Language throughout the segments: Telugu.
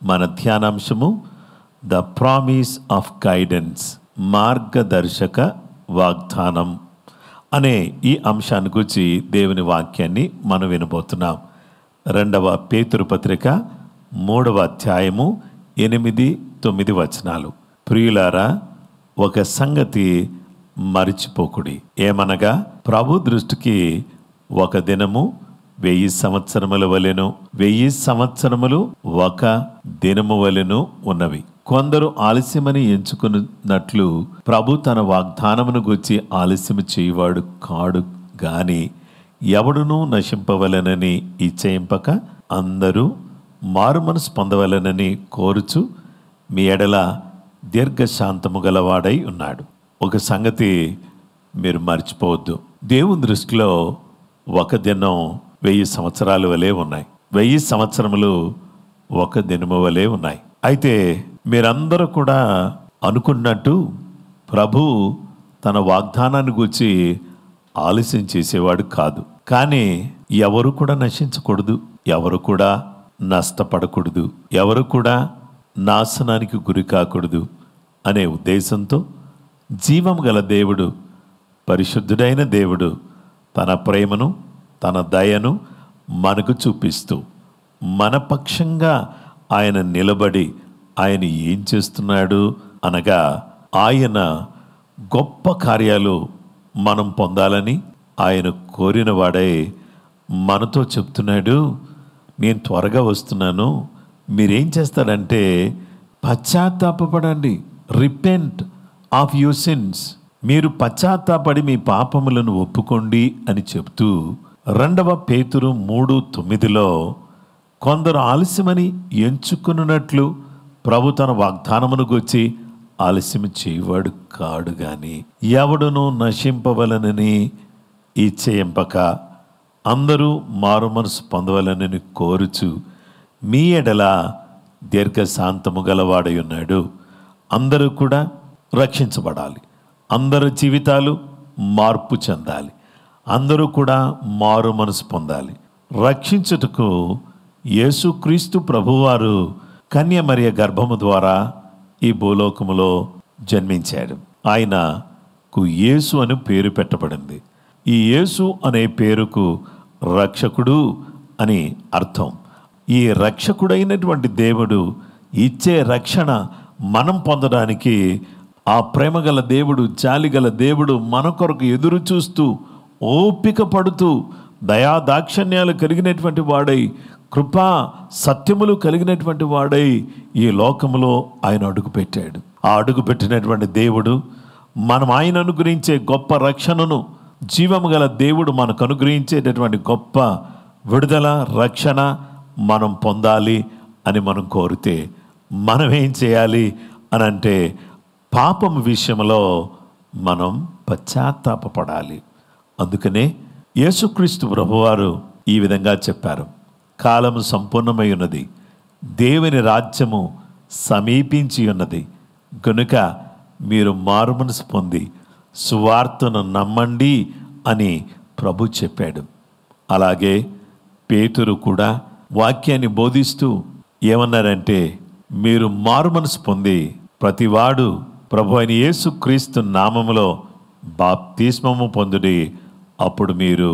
మన ధ్యానాంశము ద ప్రామిస్ ఆఫ్ గైడెన్స్, మార్గదర్శక వాగ్దానం అనే ఈ అంశాన్ని గురించి దేవుని వాక్యాన్ని మనం వినబోతున్నాం. 2వ పేతురు పత్రిక 3వ అధ్యాయము 8-9 వచనాలు. ప్రియులారా, ఒక సంగతి మరిచిపోకుడి, ఏమనగా ప్రభు దృష్టికి ఒక దినము 1000 సంవత్సరముల వలెను, 1000 సంవత్సరములు ఒక దినము వలెను ఉన్నవి. కొందరు ఆలస్యమని ఎంచుకున్నట్లు ప్రభు తన వాగ్దానమును గూర్చి ఆలస్యము చేయువాడు కాడు గాని ఎవడునూ నశింపవలెనని ఇచ్చేయింపక అందరూ మారు మనసు పొందవలెనని కోరుచు మీ ఎడల దీర్ఘశాంతము గలవాడై ఉన్నాడు. ఒక సంగతి మీరు మర్చిపోవద్దు. దేవుని దృష్టిలో ఒక దినం 1000 సంవత్సరాల వలె ఉన్నాయి, 1000 సంవత్సరములు ఒక దినము వలె ఉన్నాయి. అయితే మీరందరూ కూడా అనుకున్నట్టు ప్రభు తన వాగ్దానాన్ని గూర్చి ఆలస్యం చేసేవాడు కాదు. కానీ ఎవరు కూడా నశించకూడదు, ఎవరు కూడా నష్టపడకూడదు, ఎవరు కూడా నాశనానికి గురి కాకూడదు అనే ఉద్దేశంతో జీవం గల దేవుడు, పరిశుద్ధుడైన దేవుడు తన ప్రేమను, తన దయను మనకు చూపిస్తూ మన పక్షంగా ఆయన నిలబడి ఆయన ఏం చేస్తున్నాడు అనగా ఆయన గొప్ప కార్యాలు మనం పొందాలని ఆయన కోరిన వాడై మనతో చెప్తున్నాడు. నేను త్వరగా వస్తున్నాను, మీరేం చేస్తారంటే పశ్చాత్తాపపడండి, రిపెంట్ ఆఫ్ యువర్ సిన్స్, మీరు పశ్చాత్తాపడి మీ పాపములను ఒప్పుకోండి అని చెప్తూ 2వ పేతురు 3:9లో కొందరు ఆలస్యమని ఎంచుకున్నట్లు ప్రభు తన వాగ్దానమును గూర్చి ఆలస్యం చేయువాడు కాడు గాని ఎవడును నశింపవలనని ఇచ్చేయింపక అందరూ మారు మనసు పొందవలనని కోరుచు మీ ఎడల దీర్ఘశాంతము గలవాడై ఉన్నాడు. అందరూ కూడా రక్షించబడాలి, అందరి జీవితాలు మార్పు చెందాలి, అందరూ కూడా మారు మనసు పొందాలి. రక్షించుటకు యేసుక్రీస్తు ప్రభువారు కన్యమరియ గర్భము ద్వారా ఈ భూలోకములో జన్మించాడు. ఆయనకు యేసు అని పేరు పెట్టబడింది. ఈ యేసు అనే పేరుకు రక్షకుడు అని అర్థం. ఈ రక్షకుడైనటువంటి దేవుడు ఇచ్చే రక్షణ మనం పొందడానికి ఆ ప్రేమగల దేవుడు, జాలిగల దేవుడు మన కొరకు ఎదురు చూస్తూ ఓపిక పడుతూ దయా దాక్షణ్యాలు కలిగినటువంటి వాడై, కృపా సత్యములు కలిగినటువంటి వాడై ఈ లోకములో ఆయన అడుగుపెట్టాడు. ఆ అడుగుపెట్టినటువంటి దేవుడు మనం ఆయన అనుగ్రహించే గొప్ప రక్షణను, జీవము గల దేవుడు మనకు అనుగ్రహించేటటువంటి గొప్ప విడుదల, రక్షణ మనం పొందాలి అని మనం కోరితే మనం ఏం చేయాలి అని అంటే పాపం విషయంలో మనం పశ్చాత్తాపపడాలి. అందుకనే యేసుక్రీస్తు ప్రభువారు ఈ విధంగా చెప్పారు, కాలము సంపూర్ణమై ఉన్నది, దేవుని రాజ్యము సమీపించి ఉన్నది, కనుక మీరు మారు మనసు పొంది సువార్తను నమ్మండి అని ప్రభు చెప్పాడు. అలాగే పేతురు కూడా వాక్యాన్ని బోధిస్తూ ఏమన్నారంటే, మీరు మారు మనసు పొంది ప్రతివాడు ప్రభు అయిన యేసుక్రీస్తు నామములో బాప్తిస్మము పొందుడి, అప్పుడు మీరు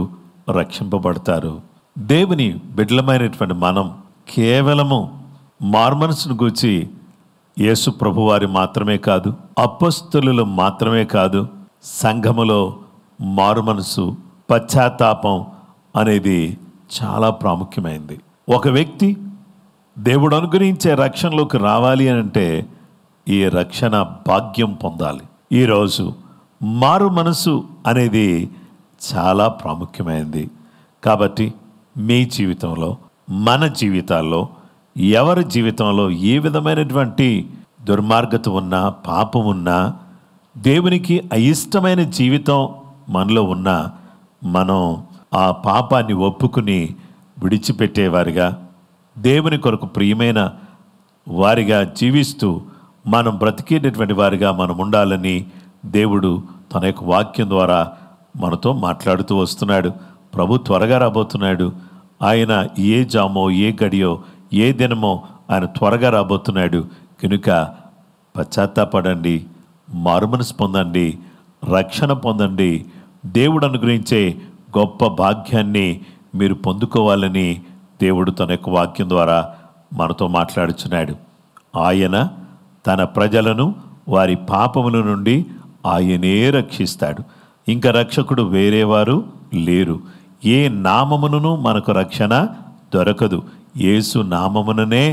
రక్షింపబడతారు. దేవుని బిడ్డలమైనటువంటి మనం కేవలము మార్మనసును గూర్చి యేసు ప్రభువారి మాత్రమే కాదు, అపొస్తలులు మాత్రమే కాదు, సంఘములో మారుమనసు, పశ్చాత్తాపం అనేది చాలా ప్రాముఖ్యమైంది. ఒక వ్యక్తి దేవుడు అనుగ్రహించే రక్షణలోకి రావాలి అని అంటే ఈ రక్షణ భాగ్యం పొందాలి. ఈరోజు మారు మనసు అనేది చాలా ప్రాముఖ్యమైనది. కాబట్టి మీ జీవితంలో, మన జీవితాల్లో, ఎవరి జీవితంలో ఏ విధమైనటువంటి దుర్మార్గత ఉన్నా, పాపం ఉన్నా, దేవునికి అయిష్టమైన జీవితం మనలో ఉన్నా, మనం ఆ పాపాన్ని ఒప్పుకుని విడిచిపెట్టేవారిగా, దేవుని కొరకు ప్రియమైన వారిగా జీవిస్తూ మనం బ్రతికేటటువంటి వారిగా మనం ఉండాలని దేవుడు తన యొక్క వాక్యం ద్వారా మనతో మాట్లాడుతూ వస్తున్నాడు. ప్రభు త్వరగా రాబోతున్నాడు. ఆయన ఏ జామో, ఏ గడియో, ఏ దినమో ఆయన త్వరగా రాబోతున్నాడు. కనుక పశ్చాత్తాపడండి, మారుమనసు పొందండి, రక్షణ పొందండి. దేవుడు అనుగ్రహించే గొప్ప భాగ్యాన్ని మీరు పొందుకోవాలని దేవుడు తన యొక్క వాక్యం ద్వారా మనతో మాట్లాడుచున్నాడు. ఆయన తన ప్రజలను వారి పాపముల నుండి ఆయనే రక్షిస్తాడు. ఇంకా రక్షకుడు వేరేవారు లేరు. ఏ నామమునను మనకు రక్షణ దొరకదు. యేసు నామముననే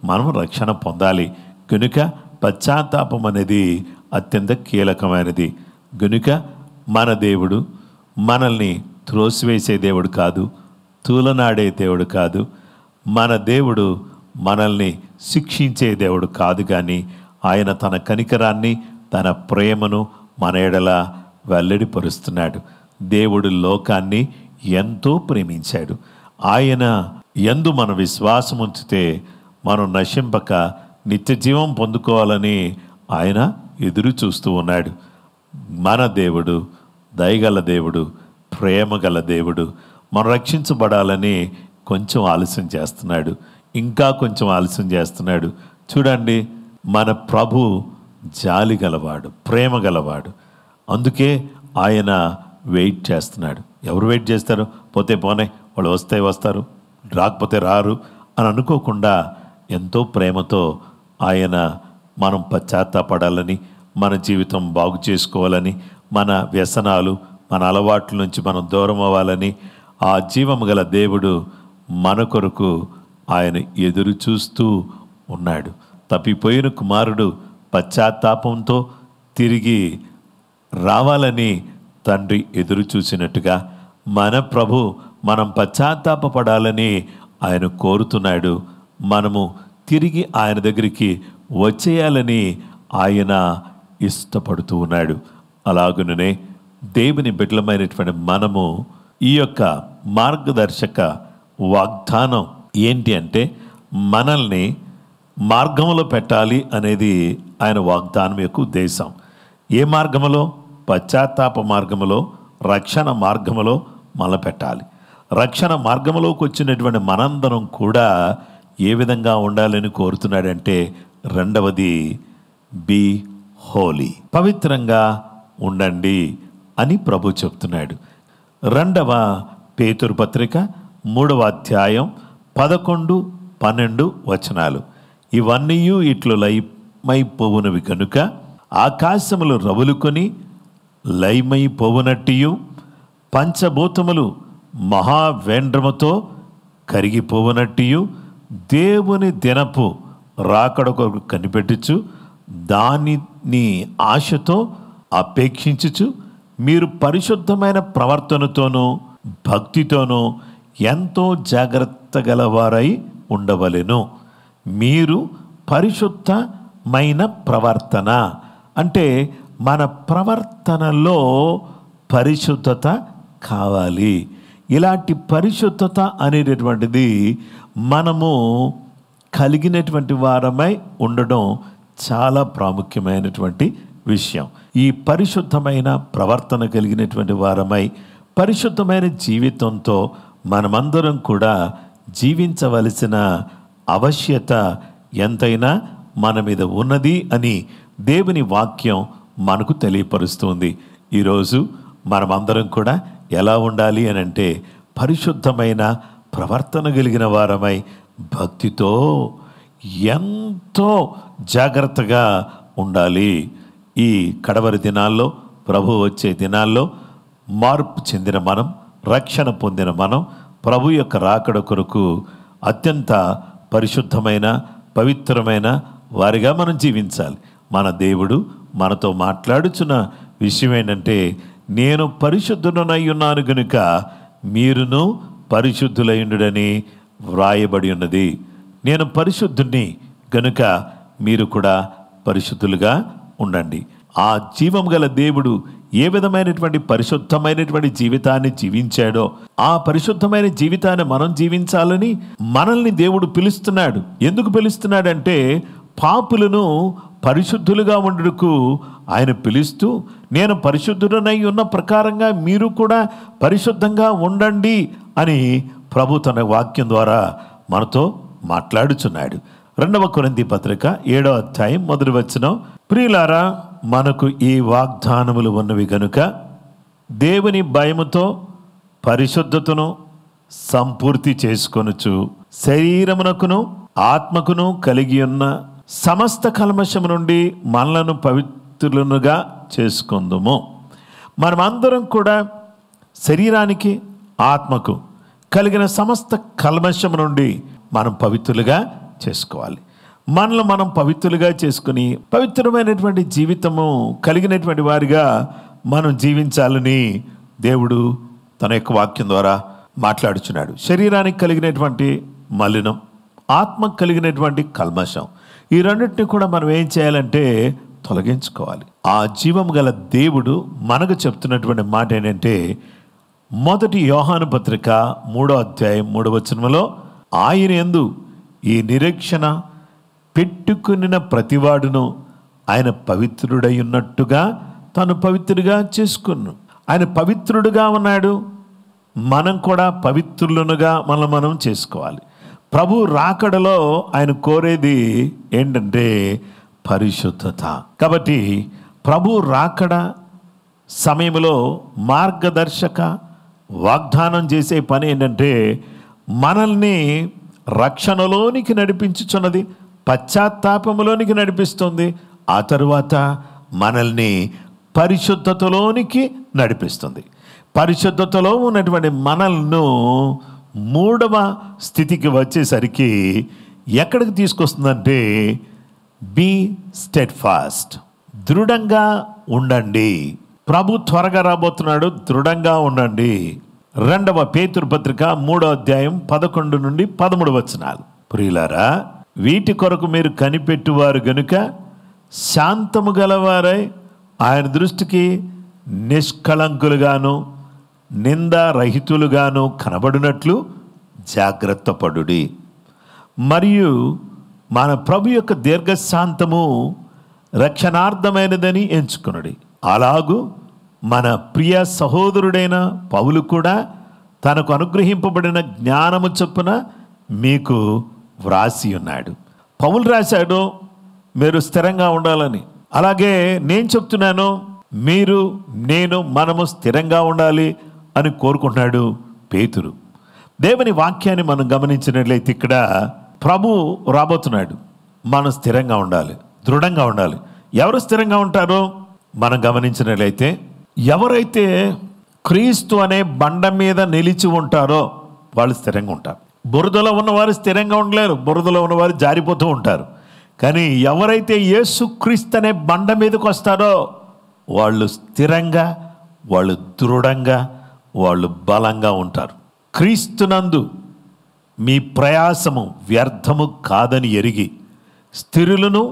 మనం రక్షణ పొందాలి. కనుక పశ్చాత్తాపం అనేది అత్యంత కీలకమైనది. గనుక మన దేవుడు మనల్ని త్రోసివేసే దేవుడు కాదు, తూలనాడే దేవుడు కాదు. మన దేవుడు మనల్ని శిక్షించే దేవుడు కాదు, కానీ ఆయన తన కనికరాన్ని, తన ప్రేమను మన ఎడల వెల్లడిపరుస్తున్నాడు. దేవుడు లోకాన్ని ఎంతో ప్రేమించాడు. ఆయన యందు మన విశ్వాసం ఉంచితే మనం నశింపక నిత్య జీవం పొందుకోవాలని ఆయన ఎదురు చూస్తూ ఉన్నాడు. మన దేవుడు దయగల దేవుడు, ప్రేమగల దేవుడు. మనం రక్షించబడాలని కొంచెం ఆలస్యం చేస్తున్నాడు, ఇంకా కొంచెం ఆలస్యం చేస్తున్నాడు. చూడండి, మన ప్రభు జాలి గలవాడు, ప్రేమ గలవాడు. అందుకే ఆయన వెయిట్ చేస్తున్నాడు. ఎవరు వెయిట్ చేస్తారు? పోతే పోనే, వాళ్ళు వస్తే వస్తారు, రాకపోతే రారు అని అనుకోకుండా ఎంతో ప్రేమతో ఆయన మనం పశ్చాత్తాపడాలని, మన జీవితం బాగు చేసుకోవాలని, మన వ్యసనాలు, మన అలవాట్ల నుంచి మనం దూరం అవ్వాలని ఆ జీవము గల దేవుడు మన కొరకు ఆయన ఎదురు చూస్తూ ఉన్నాడు. తప్పిపోయిన కుమారుడు పశ్చాత్తాపంతో తిరిగి రావాలని తండ్రి ఎదురు చూసినట్టుగా మన ప్రభు మనం పశ్చాత్తాపపడాలని ఆయన కోరుతున్నాడు. మనము తిరిగి ఆయన దగ్గరికి వచ్చేయాలని ఆయన ఇష్టపడుతూ ఉన్నాడు. అలాగుననే దేవుని బిడ్డలమైనటువంటి మనము ఈ యొక్క మార్గదర్శక వాగ్దానం ఏంటి అంటే, మనల్ని మార్గంలో పెట్టాలి అనేది ఆయన వాగ్దానం యొక్క ఉద్దేశం. ఏ మార్గములో? పశ్చాత్తాప మార్గములో, రక్షణ మార్గములో మన పెట్టాలి. రక్షణ మార్గంలోకి వచ్చినటువంటి మనందరం కూడా ఏ విధంగా ఉండాలని కోరుతున్నాడంటే, రెండవది బీ హోలీ, పవిత్రంగా ఉండండి అని ప్రభు చెప్తున్నాడు. రెండవ పేతురు పత్రిక 3వ అధ్యాయం 11-12 వచనాలు. ఇవన్నీ ఇట్లు లయమైపోవునవి కనుక ఆకాశములు రవులుకొని లయమైపోవునట్టియు, పంచభూతములు మహావేంద్రముతో కరిగిపోవునట్టియు, దేవుని దినపు రాకడ కొరకు కనిపెట్టుచు దానిని ఆశతో అపేక్షించుచు మీరు పరిశుద్ధమైన ప్రవర్తనతోనూ భక్తితోనూ ఎంతో జాగ్రత్త గలవారై ఉండవలెను. మీరు పరిశుద్ధమైన ప్రవర్తన అంటే మన ప్రవర్తనలో పరిశుద్ధత కావాలి. ఇలాంటి పరిశుద్ధత అనేటటువంటిది మనము కలిగినటువంటి వారమై ఉండడం చాలా ప్రాముఖ్యమైనటువంటి విషయం. ఈ పరిశుద్ధమైన ప్రవర్తన కలిగినటువంటి వారమై పరిశుద్ధమైన జీవితంతో మనమందరం కూడా జీవించవలసిన ఆవశ్యకత ఎంతైనా మన మీద ఉన్నది అని దేవుని వాక్యం మనకు తెలియపరుస్తుంది. ఈరోజు మనమందరం కూడా ఎలా ఉండాలి అని అంటే, పరిశుద్ధమైన ప్రవర్తన కలిగిన వారమై భక్తితో ఎంతో జాగ్రత్తగా ఉండాలి. ఈ కడవరి దినాల్లో, ప్రభు వచ్చే దినాల్లో మార్పు చెందిన మనం, రక్షణ పొందిన మనం ప్రభు యొక్క రాకడ కొరకు అత్యంత పరిశుద్ధమైన పవిత్రమైన వారిగా మనం జీవించాలి. మన దేవుడు మనతో మాట్లాడుచున్న విషయం ఏంటంటే, నేను పరిశుద్ధుడనై ఉన్నాను గనుక మీరును పరిశుద్ధులైండుడని వ్రాయబడి ఉన్నది. నేను పరిశుద్ధుని గనుక మీరు కూడా పరిశుద్ధులుగా ఉండండి. ఆ జీవం గల దేవుడు ఏ విధమైనటువంటి పరిశుద్ధమైనటువంటి జీవితాన్ని జీవించాడో ఆ పరిశుద్ధమైన జీవితాన్ని మనం జీవించాలని మనల్ని దేవుడు పిలుస్తున్నాడు. ఎందుకు పిలుస్తున్నాడంటే, పాపులను పరిశుద్ధులుగా ఉండుటకు ఆయన పిలుస్తూ, నేను పరిశుద్ధుడనై ఉన్న ప్రకారంగా మీరు కూడా పరిశుద్ధంగా ఉండండి అని ప్రభు తన వాక్యం ద్వారా మనతో మాట్లాడుచున్నాడు. 2వ కొరింథీ పత్రిక 7వ అధ్యాయం మొదటి వచనం, ప్రియులారా, మనకు ఈ వాగ్దానములు ఉన్నవి గనుక దేవుని భయముతో పరిశుద్ధతను సంపూర్తి చేసుకొనుచు శరీరమునకును ఆత్మకును కలిగి ఉన్న సమస్త కల్మషము నుండి మనలను పవిత్రులనుగా చేసుకుందుము. మనమందరం కూడా శరీరానికి ఆత్మకు కలిగిన సమస్త కల్మషము నుండి మనం పవిత్రులుగా చేసుకోవాలి. మనల్ని మనం పవిత్రులుగా చేసుకుని పవిత్రమైనటువంటి జీవితము కలిగినటువంటి వారిగా మనం జీవించాలని దేవుడు తన యొక్క వాక్యం ద్వారా మాట్లాడుచున్నాడు. శరీరానికి కలిగినటువంటి మలినం, ఆత్మకు కలిగినటువంటి కల్మషం, ఈ రెండింటిని కూడా మనం ఏం చేయాలంటే తొలగించుకోవాలి. ఆ జీవం గల దేవుడు మనకు చెప్తున్నటువంటి మాట ఏంటంటే, మొదటి యోహాను పత్రిక 3వ అధ్యాయం 3వ వచనంలో, ఆయన యందు ఈ నిరీక్షణ పెట్టుకున్న ప్రతివాడును ఆయన పవిత్రుడై ఉన్నట్టుగా తను పవిత్రుడిగా చేసుకున్నాను. ఆయన పవిత్రుడుగా ఉన్నాడు, మనం కూడా పవిత్రులనుగా మనం చేసుకోవాలి. ప్రభు రాకడలో ఆయన కోరేది ఏంటంటే పరిశుద్ధత. కాబట్టి ప్రభు రాకడ సమయంలో మార్గదర్శక వాగ్దానం చేసే పని ఏంటంటే మనల్ని రక్షణలోనికి నడిపించుచున్నది, పశ్చాత్తాపములోనికి నడిపిస్తుంది, ఆ తరువాత మనల్ని పరిశుద్ధతలోనికి నడిపిస్తుంది. పరిశుద్ధతలో ఉన్నటువంటి మనల్ని 3వ స్థితికి వచ్చేసరికి ఎక్కడికి తీసుకొస్తుందంటే, బీ స్టెడ్ ఫాస్ట్, దృఢంగా ఉండండి. ప్రభు త్వరగా రాబోతున్నాడు, దృఢంగా ఉండండి. 2వ పేతురు పత్రిక 3వ అధ్యాయం 11 నుండి 13 వచనాలు, ప్రియులారా, వీటి కొరకు మీరు కనిపెట్టువారు గనుక శాంతము గలవారై ఆయన దృష్టికి నిష్కళంకులుగాను నిందారహితులుగాను కనబడినట్లు జాగ్రత్త పడుడి. మరియు మన ప్రభు యొక్క దీర్ఘశాంతము రక్షణార్థమైనదని ఎంచుకునుడి. అలాగూ మన ప్రియ సహోదరుడైన పౌలు కూడా తనకు అనుగ్రహింపబడిన జ్ఞానము చొప్పున మీకు వ్రాసి ఉన్నాడు. పౌలు రాశాడు మీరు స్థిరంగా ఉండాలని. అలాగే నేను చెప్తున్నాను, మీరు మనము స్థిరంగా ఉండాలి అని కోరుకుంటున్నాడు పేతురు. దేవుని వాక్యాన్ని మనం గమనించినట్లయితే ఇక్కడ ప్రభు రాబోతున్నాడు, మనం స్థిరంగా ఉండాలి, దృఢంగా ఉండాలి. ఎవరు స్థిరంగా ఉంటారో మనం గమనించినట్లయితే, ఎవరైతే క్రీస్తు అనే బండ మీద నిలిచి ఉంటారో వాళ్ళు స్థిరంగా ఉంటారు. బురదలో ఉన్నవారు స్థిరంగా ఉండలేరు, బురదలో ఉన్నవారు జారిపోతూ ఉంటారు. కానీ ఎవరైతే యేసుక్రీస్తు అనే బండ మీదకి వస్తారో వాళ్ళు స్థిరంగా, వాళ్ళు దృఢంగా, వాళ్ళు బలంగా ఉంటారు. క్రీస్తునందు మీ ప్రయాసము వ్యర్థము కాదని ఎరిగి స్థిరులను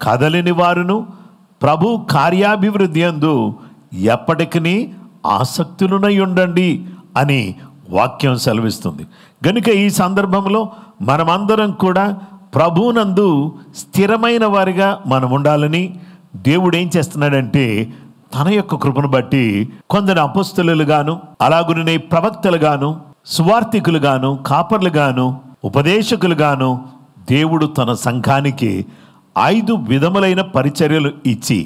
కదలిని వారును ప్రభు కార్యాభివృద్ధి యందు ఎప్పటికీ ఆసక్తులునై ఉండండి అని వాక్యం సెలవిస్తుంది. గనుక ఈ సందర్భంలో మనమందరం కూడా ప్రభునందు స్థిరమైన వారిగా మనం ఉండాలని దేవుడు ఏం చేస్తున్నాడంటే, తన యొక్క కృపను బట్టి కొందరు అపొస్తలులుగాను, అలాగునే ప్రవక్తలుగాను, సువార్థికులుగాను, కాపర్లుగాను, ఉపదేశకులుగాను దేవుడు తన సంఘానికి 5 విధములైన పరిచర్యలు ఇచ్చి,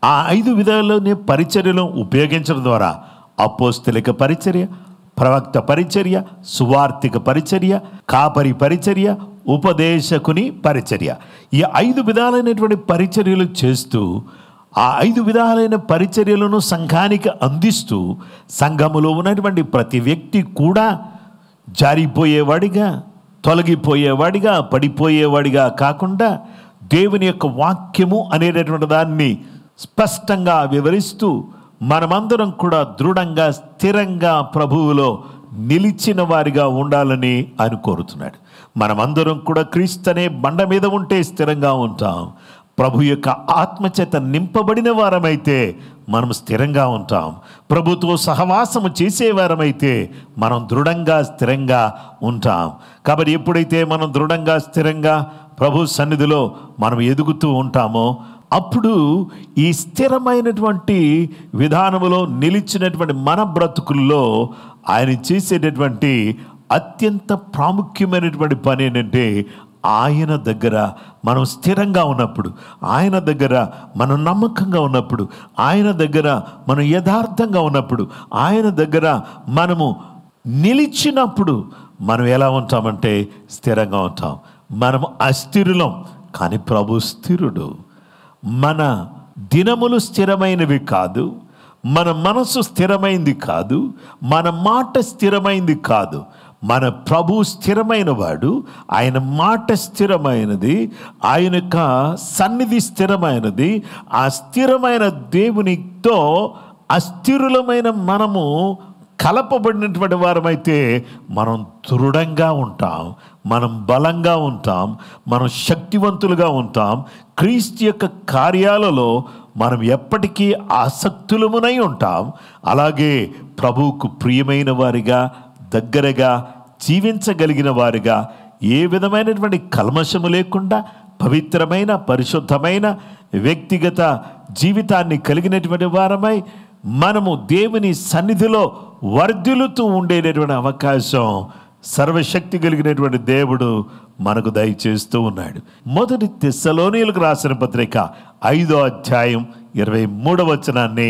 ఆ 5 విధాలైన పరిచర్యలను ఉపయోగించడం ద్వారా అపోస్తలిక పరిచర్య, ప్రవక్త పరిచర్య, సువార్థిక పరిచర్య, కాపరి పరిచర్య, ఉపదేశకుని పరిచర్య, ఈ 5 విధాలైనటువంటి పరిచర్యలు చేస్తూ ఆ 5 విధాలైన పరిచర్యలను సంఘానికి అందిస్తూ సంఘములో ఉన్నటువంటి ప్రతి వ్యక్తి కూడా జారిపోయేవాడిగా, తొలగిపోయేవాడిగా, పడిపోయేవాడిగా కాకుండా దేవుని యొక్క వాక్యము అనేటటువంటి దాన్ని స్పష్టంగా వివరిస్తూ మనమందరం కూడా దృఢంగా, స్థిరంగా ప్రభువులో నిలిచిన వారిగా ఉండాలని ఆయన కోరుతున్నాడు. మనమందరం కూడా క్రీస్తు అనే బండ మీద ఉంటే స్థిరంగా ఉంటాం. ప్రభు యొక్క ఆత్మచేత నింపబడిన వారమైతే మనం స్థిరంగా ఉంటాం. ప్రభుతో సహవాసము చేసేవారమైతే మనం దృఢంగా, స్థిరంగా ఉంటాం. కాబట్టి ఎప్పుడైతే మనం దృఢంగా, స్థిరంగా ప్రభు సన్నిధిలో మనం ఎదుగుతూ ఉంటామో అప్పుడు ఈ స్థిరమైనటువంటి విధానములో నిలిచినటువంటి మన బ్రతుకుల్లో ఆయన చేసేటటువంటి అత్యంత ప్రాముఖ్యమైనటువంటి పని ఏంటంటే ఆయన దగ్గర మనం స్థిరంగా ఉన్నప్పుడు, ఆయన దగ్గర మనం నమ్మకంగా ఉన్నప్పుడు, ఆయన దగ్గర మనం యథార్థంగా ఉన్నప్పుడు, ఆయన దగ్గర మనము నిలిచినప్పుడు మనం ఎలా ఉంటామంటే స్థిరంగా ఉంటాం. మనం అస్థిరులం, కానీ ప్రభు స్థిరుడు. మన దినములు స్థిరమైనవి కాదు, మన మనసు స్థిరమైంది కాదు, మన మాట స్థిరమైంది కాదు. మన ప్రభు స్థిరమైన వాడు, ఆయన మాట స్థిరమైనది, ఆయన యొక్క సన్నిధి స్థిరమైనది. ఆ స్థిరమైన దేవునితో అస్థిరులమైన మనము కలపబడినటువంటి వారమైతే మనం దృఢంగా ఉంటాం, మనం బలంగా ఉంటాం, మనం శక్తివంతులుగా ఉంటాం. క్రీస్తు యొక్క కార్యాలలో మనం ఎప్పటికీ ఆసక్తులమునై ఉంటాం. అలాగే ప్రభువుకు ప్రియమైన వారిగా, దగ్గరగా జీవించగలిగిన వారిగా, ఏ విధమైనటువంటి కల్మషము లేకుండా పవిత్రమైన పరిశుద్ధమైన వ్యక్తిగత జీవితాన్ని కలిగినటువంటి వారమై మనము దేవుని సన్నిధిలో వర్ధిల్లుతూ ఉండేటటువంటి అవకాశం సర్వశక్తి కలిగినటువంటి దేవుడు మనకు దయచేస్తూ ఉన్నాడు. మొదటి తెస్సలోనీయులకు రాసిన పత్రిక 5వ అధ్యాయం 23వ వచనాన్ని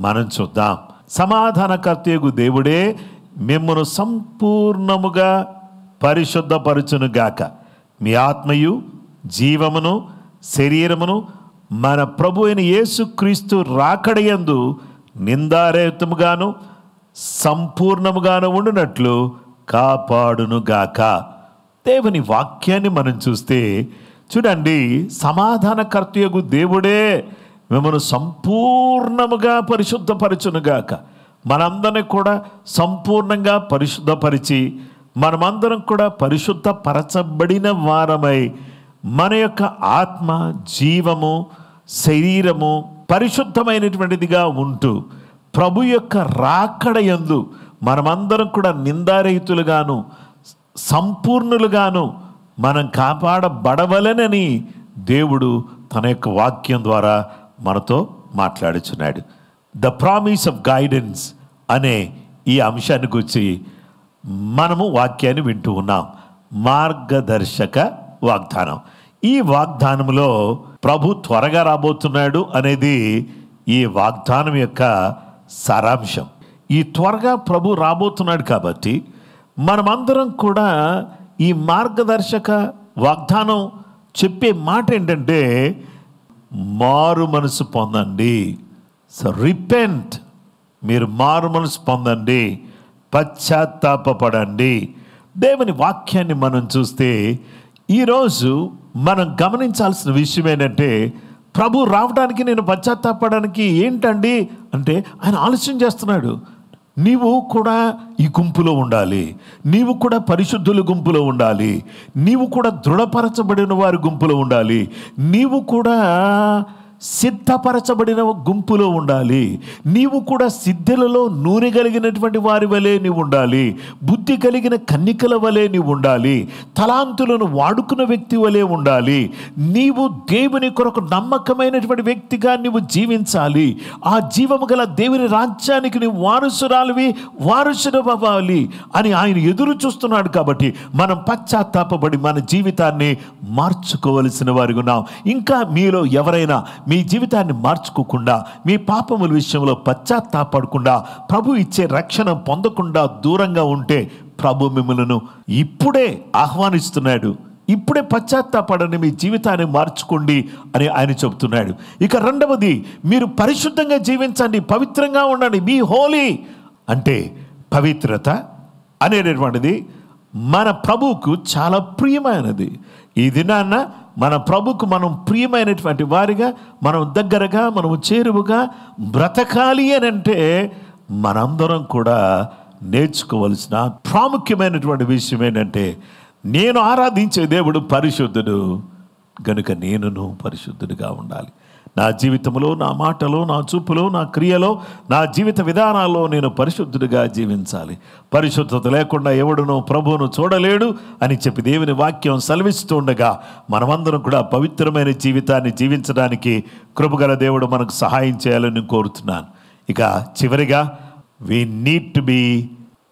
మనం చూద్దాం. సమాధానకర్తయగు దేవుడే మిమ్మును సంపూర్ణముగా పరిశుద్ధపరచునుగాక, మీ ఆత్మయు జీవమును శరీరమును మన ప్రభు అయిన యేసుక్రీస్తు రాకడయందు నిందారహితముగాను సంపూర్ణముగాను ఉండునట్లు కాపాడునుగాక. దేవుని వాక్యాన్ని మనం చూస్తే చూడండి, సమాధానకర్తయగు దేవుడే మిమ్మల్ని సంపూర్ణముగా పరిశుద్ధపరచునుగాక. మనందరినీ కూడా సంపూర్ణంగా పరిశుద్ధపరిచి మనమందరం కూడా పరిశుద్ధపరచబడిన వారమై మన యొక్క ఆత్మ జీవము శరీరము పరిశుద్ధమైనటువంటిదిగా ఉంటూ ప్రభు యొక్క రాకడయందు మనమందరం కూడా నిందారహితులుగాను సంపూర్ణులుగాను మనం కాపాడబడవలెనని దేవుడు తన యొక్క వాక్యం ద్వారా మనతో మాట్లాడుచున్నాడు. ద ప్రామిస్ ఆఫ్ గైడెన్స్ అనే ఈ అంశాన్ని గురించి మనము వాక్యాన్ని వింటూ ఉన్నాం. మార్గదర్శక వాగ్దానం. ఈ వాగ్దానంలో ప్రభు త్వరగా రాబోతున్నాడు అనేది ఈ వాగ్దానం యొక్క సారాంశం. ఈ త్వరగా ప్రభు రాబోతున్నాడు కాబట్టి మనమందరం కూడా ఈ మార్గదర్శక వాగ్దానం చెప్పే మాట ఏంటంటే మారు మనసు పొందండి. సో రిపెంట్, మీరు మారు మనసు పొందండి, పశ్చాత్తాపపడండి. దేవుని వాక్యాన్ని మనం చూస్తే ఈరోజు మనం గమనించాల్సిన విషయం ఏంటంటే ప్రభు రావడానికి నేను పశ్చాత్తాపడడానికి ఏంటండి అంటే ఆయన ఆలస్యం చేస్తున్నాడు. నీవు కూడా ఈ గుంపులో ఉండాలి, నీవు కూడా పరిశుద్ధుల గుంపులో ఉండాలి, నీవు కూడా దృఢపరచబడిన వారి గుంపులో ఉండాలి, నీవు కూడా సిద్ధపరచబడిన గుంపులో ఉండాలి, నీవు కూడా సిద్ధులలో నూనె కలిగినటువంటి వారి వలె నీవు ఉండాలి, బుద్ధి కలిగిన కన్నికల వలె నీవు ఉండాలి, తలాంతులను వాడుకున్న వ్యక్తి వలె ఉండాలి, నీవు దేవుని కొరకు నమ్మకమైనటువంటి వ్యక్తిగా నీవు జీవించాలి, ఆ జీవము గల దేవుని రాజ్యానికి నీవు వారసుడవ్వాలి అని ఆయన ఎదురు చూస్తున్నాడు. కాబట్టి మనం పశ్చాత్తాపబడి మన జీవితాన్ని మార్చుకోవలసిన వారిగా ఉన్నాం. ఇంకా మీలో ఎవరైనా మీ జీవితాన్ని మార్చుకోకుండా, మీ పాపముల విషయంలో పశ్చాత్తాపడకుండా, ప్రభు ఇచ్చే రక్షణ పొందకుండా దూరంగా ఉంటే ప్రభు మిమ్మల్ని ఇప్పుడే ఆహ్వానిస్తున్నాడు. ఇప్పుడే పశ్చాత్తాపడని, మీ జీవితాన్ని మార్చుకోండి అని ఆయన చెబుతున్నాడు. ఇక రెండవది, మీరు పరిశుద్ధంగా జీవించండి, పవిత్రంగా ఉండండి. బీ హోలీ అంటే పవిత్రత అనేటటువంటిది మన ప్రభువుకు చాలా ప్రియమైనది. ఈ దినాన్న మన ప్రభుకు మనం ప్రియమైనటువంటి వారిగా, మనం దగ్గరగా, మనము చేరువుగా బ్రతకాలి అని అంటే మనందరం కూడా నేర్చుకోవలసిన ప్రాముఖ్యమైనటువంటి విషయం ఏంటంటే నేను ఆరాధించే దేవుడు పరిశుద్ధుడు గనుక నేనును పరిశుద్ధుడిగా ఉండాలి. నా జీవితంలో, నా మాటలో, నా చూపులో, నా క్రియలో, నా జీవిత విధానాల్లో నేను పరిశుద్ధుడిగా జీవించాలి. పరిశుద్ధత లేకుండా ఎవడునో ప్రభువును చూడలేడు అని చెప్పి దేవుని వాక్యం సెలవిస్తూ ఉండగా మనమందరం కూడా పవిత్రమైన జీవితాన్ని జీవించడానికి కృపగల దేవుడు మనకు సహాయం చేయాలని కోరుతున్నాను. ఇక చివరిగా we need to be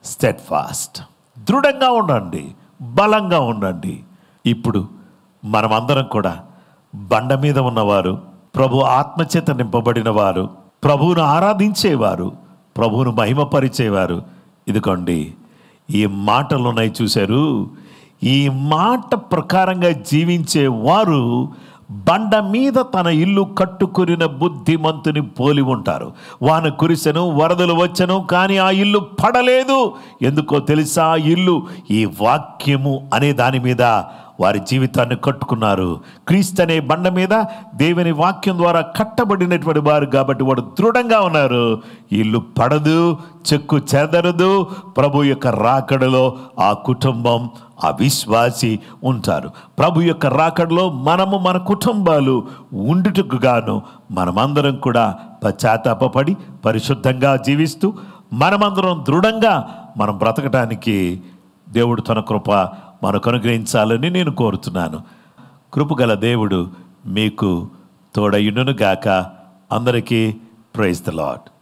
steadfast. దృఢంగా ఉండండి, బలంగా ఉండండి. ఇప్పుడు మనమందరం కూడా బండ మీద ఉన్నవారు, ప్రభు ఆత్మచేత నింపబడిన వారు, ప్రభువును ఆరాధించేవారు, ప్రభువును మహిమపరిచేవారు. ఇదిగోండి ఈ మాటలు ఉన్నాయి చూశారు. ఈ మాట ప్రకారంగా జీవించే వారు బండ మీద తన ఇల్లు కట్టుకున్న బుద్ధిమంతుని పోలి ఉంటారు. వాన కురిసెను, వరదలు వచ్చెను, కానీ ఆ ఇల్లు పడలేదు. ఎందుకో తెలుసా? ఆ ఇల్లు ఈ వాక్యము అనే దాని మీద వారి జీవితాన్ని కట్టుకున్నారు. క్రీస్తు అనే బండ మీద దేవుని వాక్యం ద్వారా కట్టబడినటువంటి వారు కాబట్టి వాడు దృఢంగా ఉన్నారు. ఇల్లు పడదు, చెక్కు చెదరదు. ప్రభు యొక్క రాకడలో ఆ కుటుంబం, ఆ విశ్వాసి ఉంటారు. ప్రభు యొక్క రాకడలో మనము, మన కుటుంబాలు ఉండుటకు గాను మనమందరం కూడా పశ్చాత్తాపపడి పరిశుద్ధంగా జీవిస్తూ మనమందరం దృఢంగా మనం బ్రతకడానికి దేవుడు తన కృప మనకు అనుగ్రహించాలని నేను కోరుతున్నాను. కృపగల దేవుడు మీకు తోడయుండును గాక. అందరికీ ప్రైజ్ ది లార్డ్.